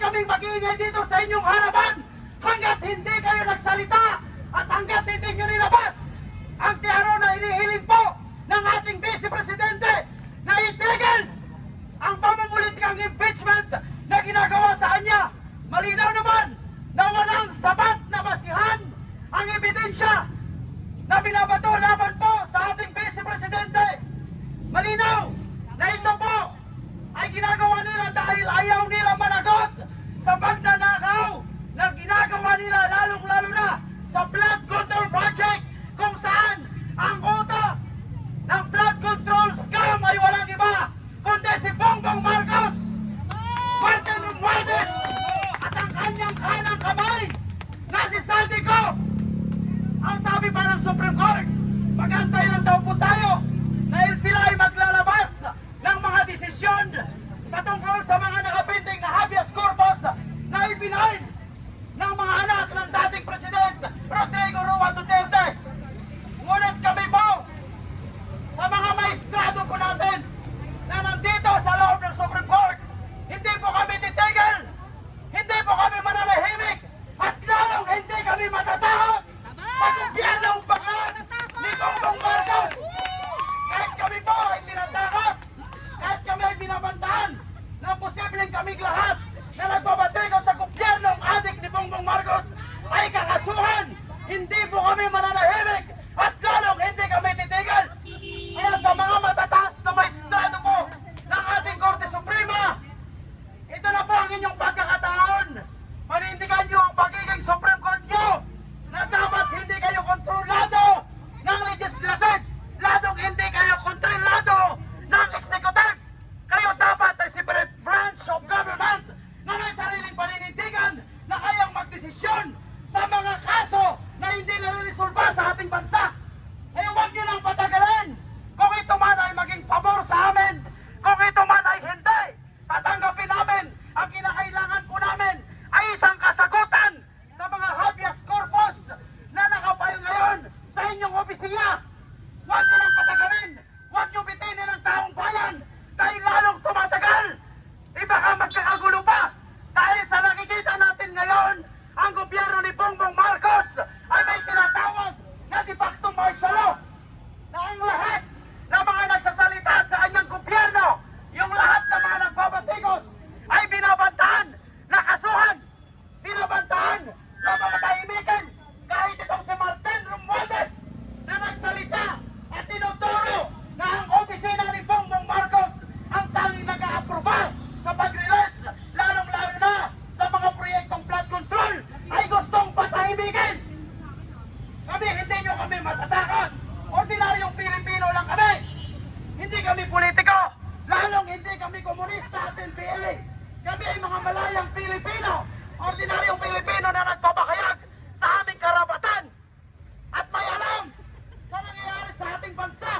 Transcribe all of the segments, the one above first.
kaming mag-iingay dito sa inyong harapan hanggat hindi kayo nagsalita at hanggat hindi nyo nilabas ang tiyaro na hinihiling po ng ating Vice Presidente na itigil ang pamumulitikang impeachment na ginagawa sa kanya. Malinaw naman na walang sapat na basihan ang ebidensya na binabato laban po sa ating Vice Presidente. Malinaw na ito po ay ginagawa nila dahil ayaw nila managot sa pagnanakaw na ginagawa nila lalong-lalo na sa flood control project kung saan ang utak ng flood control scam ay walang iba kundi si Bongbong Marcos, Martin Romualdez at ang kanyang kanang kamay na si Saldico. Ang sabi pa ng Supreme Court, magantay lang daw po tayo dahil sila ay maglalabas ng mga desisyon patungkol sa mga nakapending na habeas corpus na ibinahin ng mga anak ng dating President Rodrigo Roa Duterte. Ngunit kami po, sa mga maestrado po natin na nandito sa loob ng Supreme Court, hindi po kami titigil, hindi po kami mananahimik, at lalong hindi kami matatakot sa gobyernong baklan ni Bongbong Marcos. Kahit kami po ay tinatakot, kahit kami ay binabantaan na posibleng kaming lahat na nagbabatikos sa gobyernong adik ni Bongbong Marcos ay kakasuhan, hindi po kami mananahimik at lalong hindi kami titigil. Kaya sa mga matataas na maestrado po ng ating Korte Suprema, ito na po ang inyong pagkakataon. Panindigan nyo ang pagiging Supreme Court nyo na dapat hindi kayo kontrolado ng legislative, ladong hindi kayo kontrolado ng executive. Kayo dapat ay separate branch of government na may sariling paninindigan na kayang magdesisyon sa mga kaso na hindi nare-resolba sa ating bansa. Kaya huwag nyo lang patagalin. Kung ito man ay maging pabor sa amin, kung ito man ay hindi, tatanggapin namin ang kinakailangan po namin ay isang kasagutan sa mga habeas corpus na nakapayo ngayon sa inyong opisina. Huwag nyo lang patagalin. Huwag nyo bitinin ang taong bayan dahil lalong tumatagal. Baka magkakagulo pa dahil sa nakikita natin ngayon, ang gobyerno ni Bongbong Marcos ay may tinatawag na de facto martial law na ang lahat ng mga nagsasalita sa kanyang gobyerno, yung lahat ng mga nagbabatikos ay binabantahan na kasuhan, binabantahan na mamatahimikin. Kahit itong si Martin Romualdez na nagsalita at tinuturo na ang opisina ni Bongbong Marcos ang tanging nag-a-aproba sa pag-release, lalong-lalo na sa mga proyektong flood control, ay gustong patahimikin. Kami, hindi nyo kami matatakot. Ordinaryong Pilipino lang kami. Hindi kami politiko. Lalong hindi kami komunista at NPA. Kami ay mga malayang Pilipino. Ordinaryong Pilipino na nagpapakayag sa aming karapatan. At may alam sa nangyayari sa ating bansa.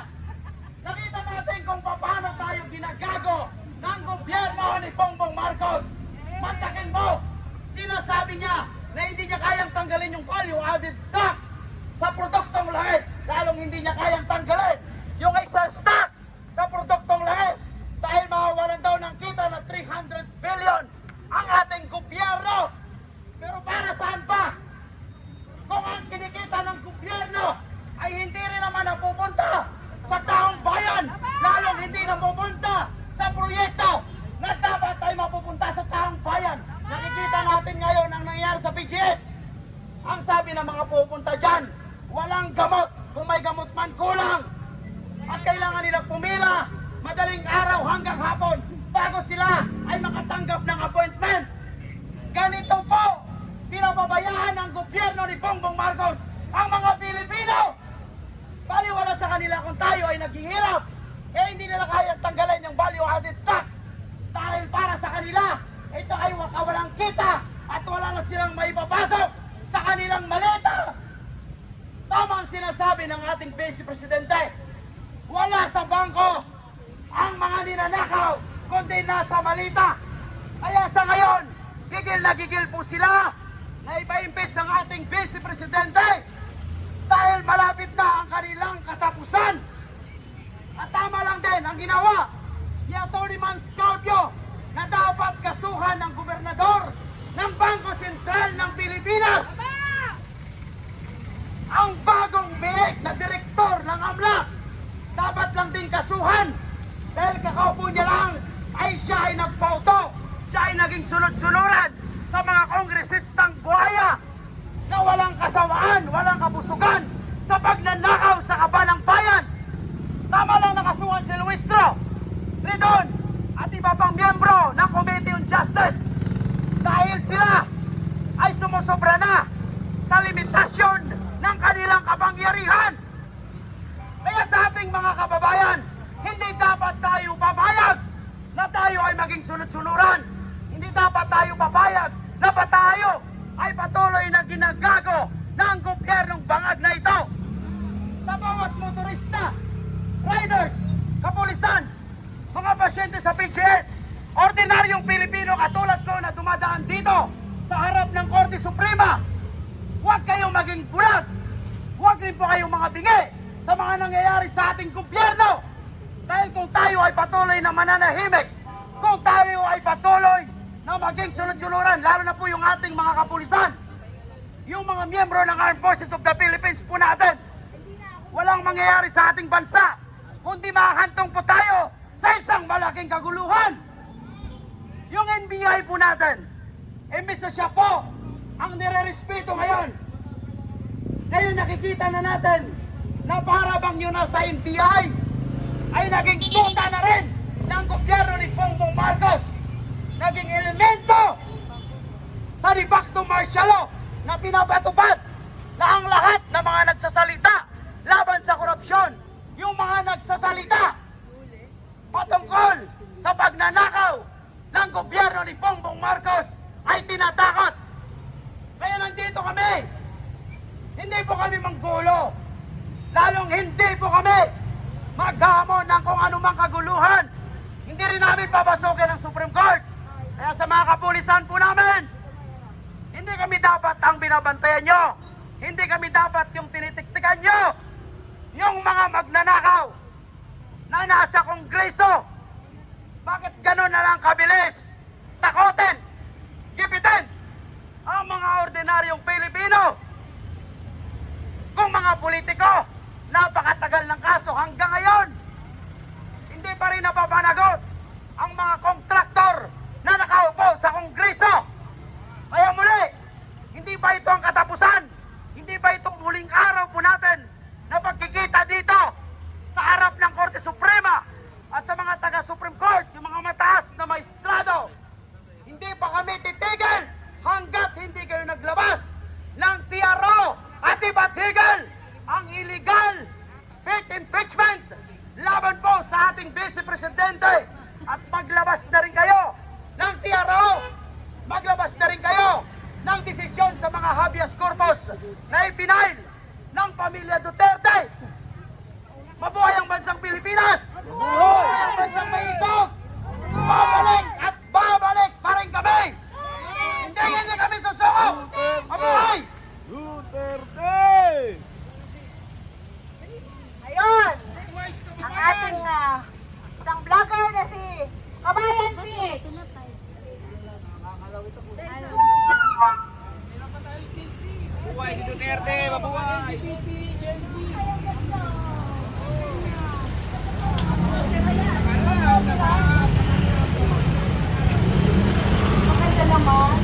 Nakita natin kung paano tayo ginagago ng gobyerno ni Bongbong Marcos. Mantakin mo, sinasabi niya na hindi niya kayang tanggalin yung value-added tax sa produktong langis. Lalong hindi niya kayang tanggalin yung excise tax sa produktong langis dahil mawawalan daw ng kita na 300 billion ang ating gobyerno. Pero para saan pa? Kung ang kinikita ng gobyerno ay hindi rin naman napupunta sa taong bayan, lalong hindi napupunta sa proyekto na dapat ay mapupunta sa taong bayan. Nakikita natin ngayon ang nangyayari sa PGH. Ang sabi ng mga pupunta dyan, walang gamot. Kung may gamot man, kulang. At kailangan nilang pumila madaling araw hanggang hapon bago sila ay makatanggap ng appointment. Ganito po, pinababayaan ng gobyerno ni Bongbong Marcos ang mga Pilipino. Baliwala sa kanila kung tayo ay naghihirap, eh hindi nila kayang tanggalin yung value-added tax. Dahil para sa kanila, ito ay walang kita at wala na silang maipapasok sa kanilang maleta. Tama ang sinasabi ng ating Vice Presidente. Wala sa bangko ang mga ninanakaw, kundi nasa malita. Kaya sa ngayon, gigil na gigil po sila na ipa-impeach ang ating Vice Presidente dahil malapit na ang kanilang katapusan. At tama lang din ang ginawa ni Atty. Manscaudio na dapat kasuhan ng gobernador ng Bangko Sentral ng Pilipinas. Ang bagong bilik na direktor ng AMLAC dapat lang din kasuhan dahil kakaupo niya lang ay siya ay nagpauto, siya ay naging sunod-sunuran sa mga kongresistang buhaya na walang kasawaan, walang kabusugan sa pagnanakaw sa kaban ng bayan. Tama lang nakasuhan si Luistro, Ridon at iba pang miyembro ng Committee on Justice dahil sila ay sumusobra na sa limitasyon ng kanilang kapangyarihan. Kaya sa ating mga kababayan, hindi dapat tayo papayag na tayo ay maging sunod-sunuran. Hindi dapat tayo papayag na pa tayo ay patuloy na ginagago ng gobyernong bangag na ito. Sa bawat motorista, riders, kapulisan, mga pasyente sa PGH, ordinaryong Pilipino katulad ko na dumadaan dito sa harap ng Korte Suprema, huwag kayong maging bulag. Huwag rin po kayong mga bingi sa mga nangyayari sa ating gobyerno. Dahil kung tayo ay patuloy na mananahimik, kung tayo ay patuloy na maging sunod-sunuran, lalo na po yung ating mga kapulisan, yung mga miyembro ng Armed Forces of the Philippines po natin, walang mangyayari sa ating bansa, kundi makahantong po tayo sa isang malaking kaguluhan. Yung NBI po natin, imbis na siya po ang nire-respeto ngayon, ngayon nakikita na natin na para bang yun na sa NBI ay naging tuta na rin ng gobyerno ni Bongbong Marcos, naging elemento sa de facto martial law na pinapatupad na ang lahat ng mga nagsasalita laban sa korupsyon, yung mga nagsasalita patungkol sa pagnanakaw ng gobyerno ni Bongbong Marcos ay tinatakot. Kaya nandito kami, hindi po kami manggulo, lalong hindi po kami maghamon ng kung anumang kaguluhan. Hindi rin namin papasukin ang Supreme Court. Kaya sa mga kapulisan po namin, hindi kami dapat ang binabantayan nyo. Hindi kami dapat yung tinitiktikan nyo. Yung mga magnanakaw na nasa Kongreso. Bakit gano'n na lang kabilis? Takotin, gipitin ang mga ordinaryong Pilipino. Kung mga politiko, napakatagal ng kaso hanggang ngayon, hindi pa rin napapanagot ang mga kontraktor na nakaupo sa Kongreso. Kaya muli, hindi ba ito ang katapusan? Hindi ba itong huling araw po natin na pagkikita dito sa harap ng Korte Suprema at sa mga taga-Supreme Court, yung mga mataas na maestrado? Hindi pa kami titigil hanggat hindi kayo naglabas ng TRO at ipatigil ang illegal fake impeachment laban po sa ating Vice Presidente. At maglabas na rin kayo ng TRO, maglabas na rin kayo ng desisyon sa mga habeas corpus na ipinail ng pamilya Duterte. Mabuhay ang bansang Pilipinas! Mabuhay ang bansang maisog! Babalik at babalik pa rin kami! Hindi kami susuko! Mabuhay! Duterte! Ayun, ang ating isang vlogger na si Kabayan Peach. Mabuhay si Duterte! Mabuhay! Maganda naman.